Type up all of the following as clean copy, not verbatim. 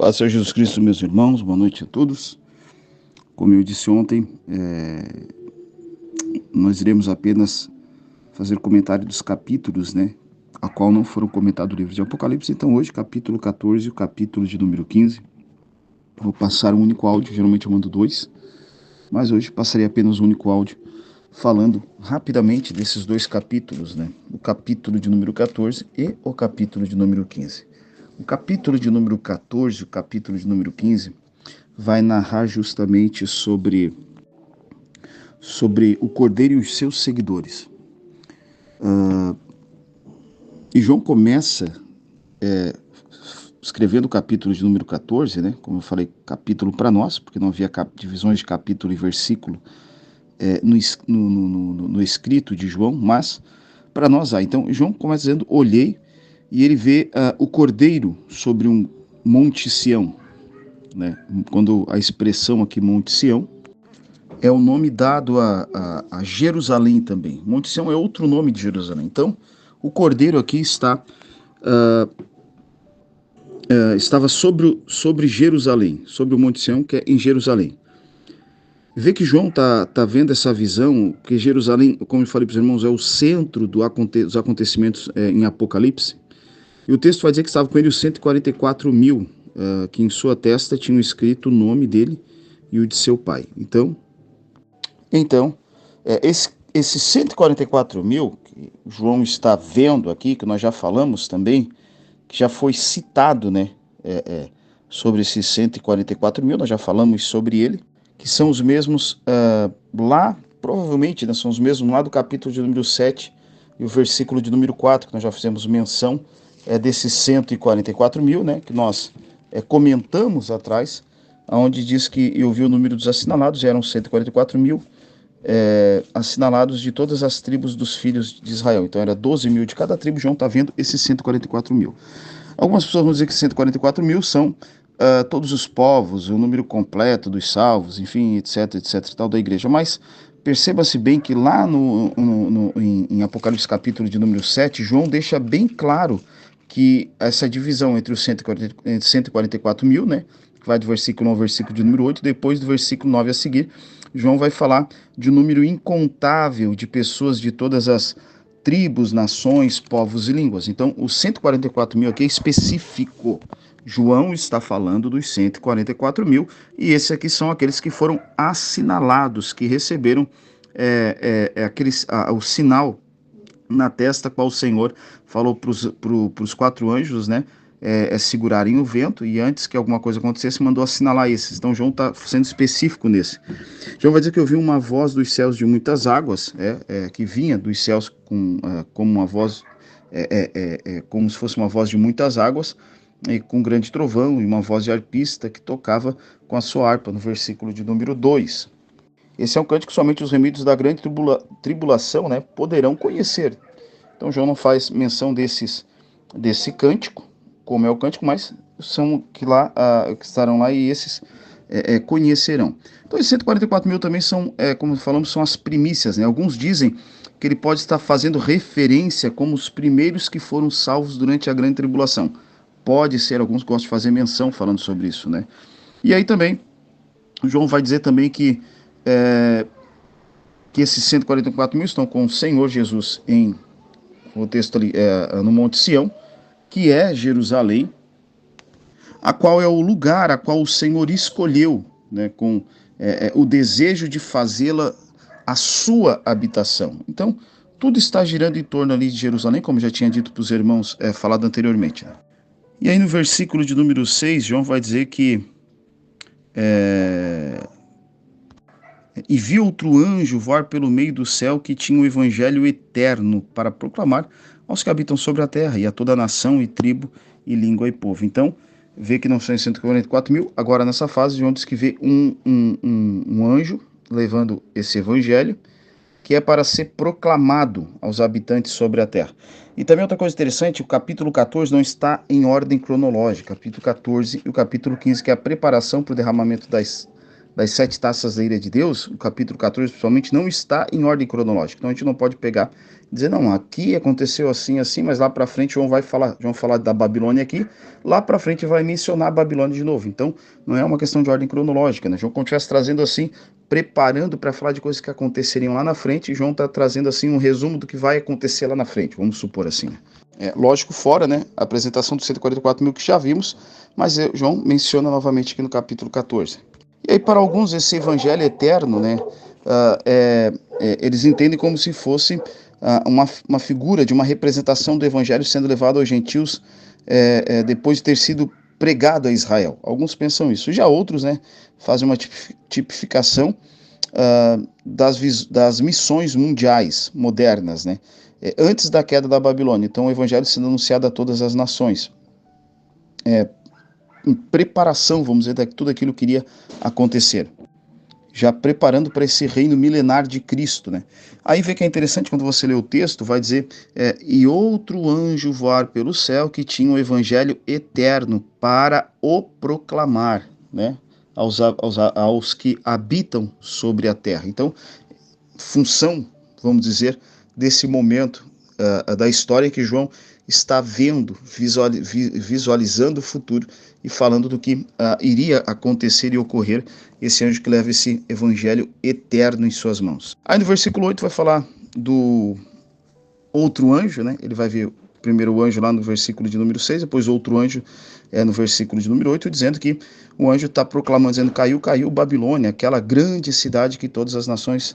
Paz, Senhor Jesus Cristo, meus irmãos, boa noite a todos. Como eu disse ontem, nós iremos apenas fazer comentário dos capítulos, a qual não foram comentados o livro de Apocalipse. Então hoje, capítulo 14 e o capítulo de número 15. Vou passar um único áudio, geralmente eu mando dois, mas hoje passarei apenas um único áudio, falando rapidamente desses dois capítulos, o capítulo de número 14 e o capítulo de número 15. O capítulo de número 14 e o capítulo de número 15 vai narrar justamente sobre o Cordeiro e os seus seguidores. E João começa escrevendo o capítulo de número 14, como eu falei, capítulo para nós, porque não havia divisões de capítulo e versículo no escrito de João, mas para nós há. Então João começa dizendo, olhei, e ele vê o Cordeiro sobre um Monte Sião. Quando a expressão aqui Monte Sião é o nome dado a Jerusalém também. Monte Sião é outro nome de Jerusalém. Então, o Cordeiro aqui estava sobre Jerusalém, sobre o Monte Sião, que é em Jerusalém. Vê que João tá vendo essa visão, que Jerusalém, como eu falei para os irmãos, é o centro dos acontecimentos em Apocalipse. E o texto vai dizer que estava com ele os 144 mil, que em sua testa tinham escrito o nome dele e o de seu pai. Então esses 144 mil que João está vendo aqui, que nós já falamos também, que já foi citado, sobre esses 144 mil, nós já falamos sobre ele, que são os mesmos lá, provavelmente, são os mesmos lá do capítulo de número 7 e o versículo de número 4, que nós já fizemos menção, desses 144 mil, que nós comentamos atrás, onde diz que eu vi o número dos assinalados, eram 144 mil assinalados de todas as tribos dos filhos de Israel. Então era 12 mil de cada tribo. João está vendo esses 144 mil. Algumas pessoas vão dizer que 144 mil são todos os povos, o número completo dos salvos, enfim, etc, tal da igreja. Mas perceba-se bem que lá em Apocalipse capítulo de número 7, João deixa bem claro que essa divisão entre os 144 mil, que vai do versículo 1 ao versículo de número 8, depois do versículo 9 a seguir, João vai falar de um número incontável de pessoas de todas as tribos, nações, povos e línguas. Então, os 144 mil aqui é específico. João está falando dos 144 mil, e esses aqui são aqueles que foram assinalados, que receberam o sinal na testa, qual o Senhor falou para os 4 anjos, segurarem o vento, e antes que alguma coisa acontecesse, mandou assinalar esses. Então João está sendo específico nesse. João vai dizer que eu vi uma voz dos céus de muitas águas, que vinha dos céus como uma voz, como se fosse uma voz de muitas águas, e com um grande trovão, e uma voz de arpista que tocava com a sua harpa, no versículo de número 2. Esse é um cântico que somente os remidos da grande tribulação poderão conhecer. Então João não faz menção desse cântico, como é o cântico, mas são que estarão lá, e esses conhecerão. Então esses 144 mil também são, como falamos, são as primícias. Alguns dizem que ele pode estar fazendo referência como os primeiros que foram salvos durante a grande tribulação. Pode ser, alguns gostam de fazer menção falando sobre isso. E aí também, João vai dizer também que esses 144 mil estão com o Senhor Jesus o texto ali, no Monte Sião, que é Jerusalém, a qual é o lugar a qual o Senhor escolheu, com o desejo de fazê-la a sua habitação. Então, tudo está girando em torno ali de Jerusalém, como já tinha dito para os irmãos, falado anteriormente. E aí no versículo de número 6, João vai dizer que e vi outro anjo voar pelo meio do céu, que tinha o evangelho eterno para proclamar aos que habitam sobre a terra, e a toda nação, e tribo, e língua, e povo. Então, vê que não são 144 mil, agora nessa fase, João diz que vê um anjo levando esse evangelho, que é para ser proclamado aos habitantes sobre a terra. E também outra coisa interessante, o capítulo 14 não está em ordem cronológica. O capítulo 14 e o capítulo 15, que é a preparação para o derramamento das 7 taças da ira de Deus, o capítulo 14 principalmente, não está em ordem cronológica. Então a gente não pode pegar e dizer, não, aqui aconteceu assim, assim, mas lá para frente João vai falar da Babilônia aqui, lá para frente vai mencionar a Babilônia de novo. Então não é uma questão de ordem cronológica, né? João continua trazendo assim, preparando para falar de coisas que aconteceriam lá na frente, e João está trazendo assim um resumo do que vai acontecer lá na frente, vamos supor assim. Lógico, fora, né, a apresentação dos 144 mil que já vimos, mas João menciona novamente aqui no capítulo 14. E aí, para alguns, esse evangelho eterno, né, eles entendem como se fosse uma figura de uma representação do evangelho sendo levado aos gentios depois de ter sido pregado a Israel. Alguns pensam isso. Já outros, né, fazem uma tipificação das missões mundiais modernas, né, antes da queda da Babilônia. Então, o evangelho sendo anunciado a todas as nações. Em preparação, vamos dizer, de tudo aquilo que iria acontecer. Já preparando para esse reino milenar de Cristo, né? Aí vê que é interessante, quando você lê o texto, vai dizer, e outro anjo voar pelo céu que tinha o evangelho eterno para o proclamar, né? Aos que habitam sobre a terra. Então, função, vamos dizer, desse momento da história que João está vendo, visualizando o futuro e falando do que iria acontecer e ocorrer, esse anjo que leva esse evangelho eterno em suas mãos. Aí no versículo 8 vai falar do outro anjo, né? Ele vai ver primeiro o anjo lá no versículo de número 6, depois outro anjo no versículo de número 8, dizendo que o anjo está proclamando, dizendo, caiu Babilônia, aquela grande cidade que todas as nações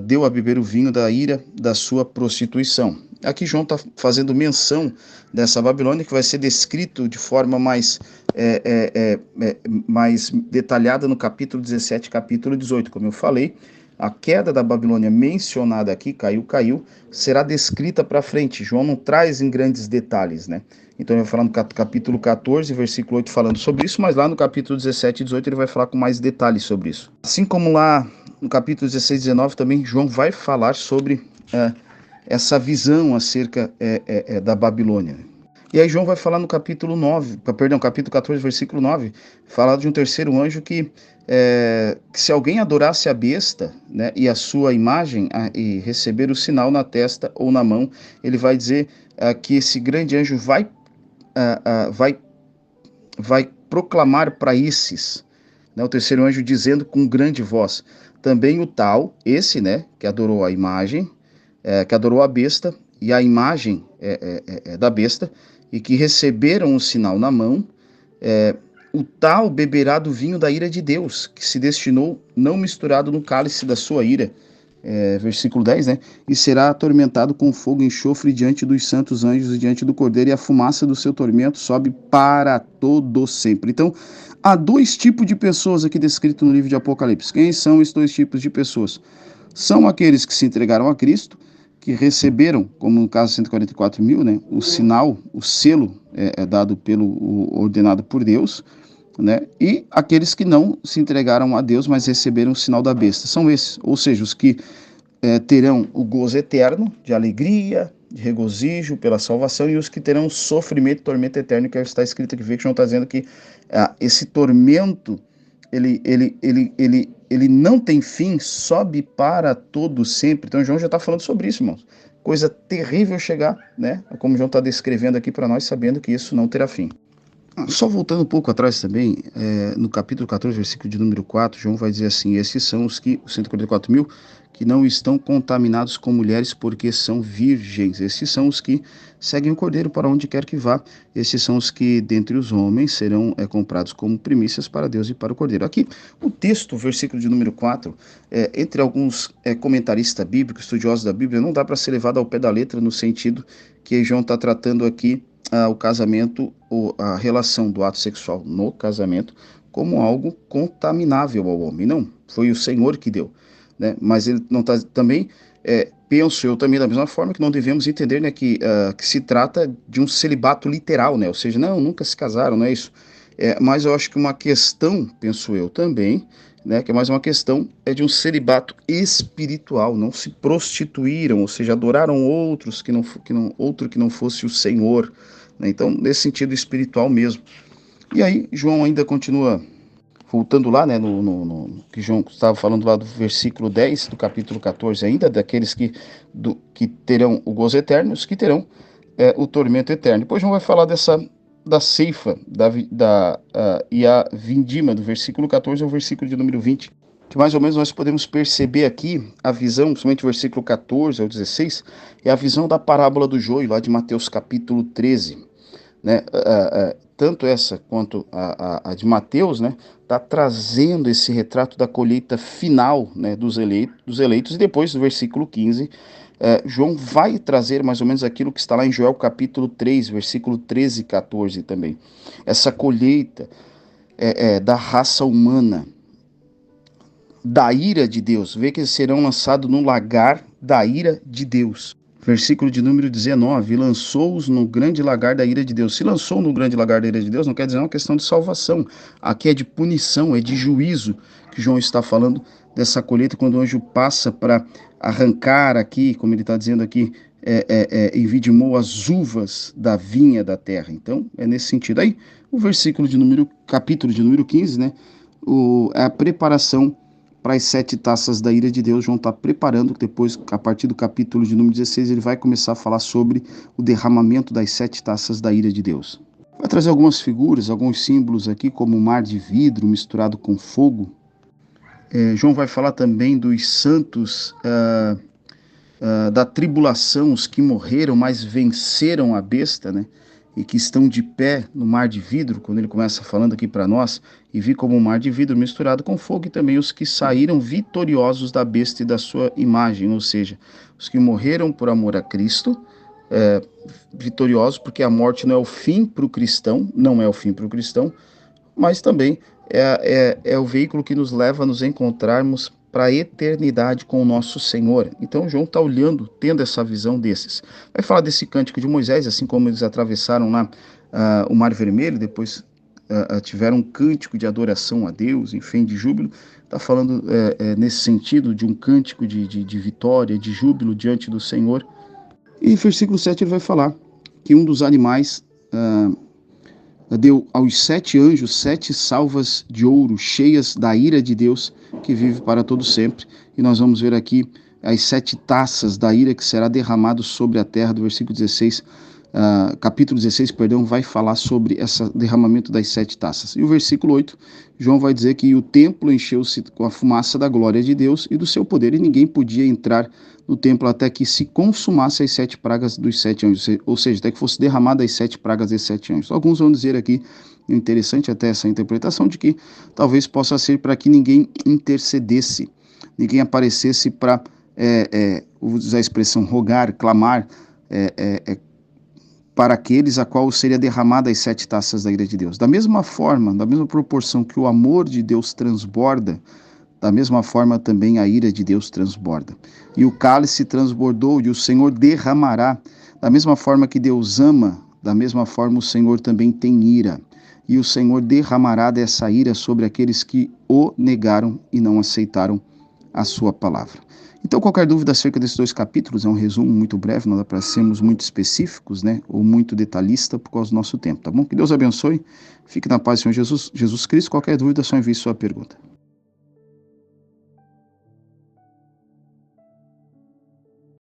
deu a beber o vinho da ira da sua prostituição. Aqui João está fazendo menção dessa Babilônia, que vai ser descrito de forma mais detalhada no capítulo 17, capítulo 18, como eu falei. A queda da Babilônia mencionada aqui, caiu, será descrita para frente. João não traz em grandes detalhes, né? Então ele vai falar no capítulo 14, versículo 8, falando sobre isso, mas lá no capítulo 17 e 18 ele vai falar com mais detalhes sobre isso. Assim como lá no capítulo 16 e 19 também, João vai falar sobre essa visão acerca da Babilônia. E aí João vai falar no capítulo 14, versículo 9, falar de um terceiro anjo que se alguém adorasse a besta, né, e a sua imagem e receber o sinal na testa ou na mão, ele vai dizer que esse grande anjo vai proclamar para esses, né, o terceiro anjo dizendo com grande voz, também o tal, esse, né, que adorou a imagem, que adorou a besta e a imagem da besta, e que receberam o sinal na mão, o tal beberá do vinho da ira de Deus, que se destinou não misturado no cálice da sua ira, versículo 10, né? E será atormentado com fogo e enxofre diante dos santos anjos e diante do Cordeiro, e a fumaça do seu tormento sobe para todo sempre. Então, há dois tipos de pessoas aqui descritos no livro de Apocalipse. Quem são esses dois tipos de pessoas? São aqueles que se entregaram a Cristo, que receberam, como no caso 144 mil, né, o sinal, o selo dado ordenado por Deus, né, e aqueles que não se entregaram a Deus, mas receberam o sinal da besta. São esses, ou seja, os que terão o gozo eterno, de alegria, de regozijo pela salvação, e os que terão sofrimento e tormento eterno, que está escrito aqui, que João está dizendo que esse tormento, ele não tem fim, sobe para todo sempre. Então João já está falando sobre isso, irmãos. Coisa terrível chegar, né? Como João está descrevendo aqui para nós, sabendo que isso não terá fim. Só voltando um pouco atrás também, no capítulo 14, versículo de número 4, João vai dizer assim, esses são os 144 mil, que não estão contaminados com mulheres porque são virgens. Esses são os que seguem o Cordeiro para onde quer que vá. Esses são os que, dentre os homens, serão comprados como primícias para Deus e para o Cordeiro. Aqui, o texto, versículo de número 4, entre alguns comentaristas bíblicos, estudiosos da Bíblia, não dá para ser levado ao pé da letra no sentido que João está tratando aqui o casamento, ou a relação do ato sexual no casamento, como algo contaminável ao homem. Não, foi o Senhor que deu, né? Mas ele não está também, penso eu também da mesma forma que não devemos entender, né, que se trata de um celibato literal, né? Ou seja, não, nunca se casaram, não é isso. Mas eu acho que uma questão, penso eu também, né, que é mais uma questão de um celibato espiritual, não se prostituíram, ou seja, adoraram outros outro que não fosse o Senhor, né? Então, nesse sentido espiritual mesmo. E aí, João ainda continua voltando lá, né, que João estava falando lá do versículo 10 do capítulo 14 ainda, daqueles que terão o gozo eterno, os que terão o tormento eterno. Depois João vai falar da ceifa e a vindima, do versículo 14 ao versículo de número 20, que mais ou menos nós podemos perceber aqui a visão, principalmente o versículo 14 ao 16, é a visão da parábola do joio, lá de Mateus capítulo 13, né? Tanto essa quanto a de Mateus, né, está trazendo esse retrato da colheita final, né, dos eleitos, e depois do versículo 15, João vai trazer mais ou menos aquilo que está lá em Joel capítulo 3, versículo 13 e 14 também. Essa colheita da raça humana, da ira de Deus. Vê que eles serão lançados no lagar da ira de Deus. Versículo de número 19, lançou-os no grande lagar da ira de Deus. Se lançou no grande lagar da ira de Deus, não quer dizer uma questão de salvação. Aqui é de punição, é de juízo que João está falando dessa colheita, quando o anjo passa para arrancar aqui, como ele está dizendo aqui, envidimou as uvas da vinha da terra. Então, é nesse sentido. Aí, o capítulo de número 15, né, a preparação para as 7 taças da ira de Deus. João está preparando, depois, a partir do capítulo de número 16, ele vai começar a falar sobre o derramamento das 7 taças da ira de Deus. Vai trazer algumas figuras, alguns símbolos aqui, como o mar de vidro misturado com fogo. João vai falar também dos santos da tribulação, os que morreram, mas venceram a besta, né? E que estão de pé no mar de vidro, quando ele começa falando aqui para nós, e vi como um mar de vidro misturado com fogo, e também os que saíram vitoriosos da besta e da sua imagem, ou seja, os que morreram por amor a Cristo, vitoriosos, porque a morte não é o fim para o cristão, não é o fim para o cristão, mas também é o veículo que nos leva a nos encontrarmos para a eternidade com o nosso Senhor. Então João está olhando, tendo essa visão desses. Vai falar desse cântico de Moisés, assim como eles atravessaram lá o Mar Vermelho, depois tiveram um cântico de adoração a Deus, enfim, de júbilo. Está falando nesse sentido de um cântico de vitória, de júbilo diante do Senhor. E versículo 7 ele vai falar que um dos animais deu aos 7 anjos 7 salvas de ouro, cheias da ira de Deus, que vive para todo sempre. E nós vamos ver aqui as 7 taças da ira que será derramado sobre a terra, do versículo 16, capítulo 16, perdão, vai falar sobre esse derramamento das 7 taças. E o versículo 8, João vai dizer que o templo encheu-se com a fumaça da glória de Deus e do seu poder, e ninguém podia entrar no templo até que se consumasse as 7 pragas dos 7 anjos, ou seja, até que fosse derramada as 7 pragas dos 7 anjos. Alguns vão dizer aqui, interessante até essa interpretação, de que talvez possa ser para que ninguém intercedesse, ninguém aparecesse para, vou usar a expressão, rogar, clamar, para aqueles a qual seria derramada as 7 taças da ira de Deus. Da mesma forma, da mesma proporção que o amor de Deus transborda, da mesma forma também a ira de Deus transborda. E o cálice transbordou, e o Senhor derramará. Da mesma forma que Deus ama, da mesma forma o Senhor também tem ira. E o Senhor derramará dessa ira sobre aqueles que o negaram e não aceitaram a sua palavra. Então, qualquer dúvida acerca desses 2 capítulos, é um resumo muito breve, não dá para sermos muito específicos, né, ou muito detalhista por causa do nosso tempo, tá bom? Que Deus abençoe, fique na paz do Senhor Jesus Cristo. Qualquer dúvida, só envie sua pergunta.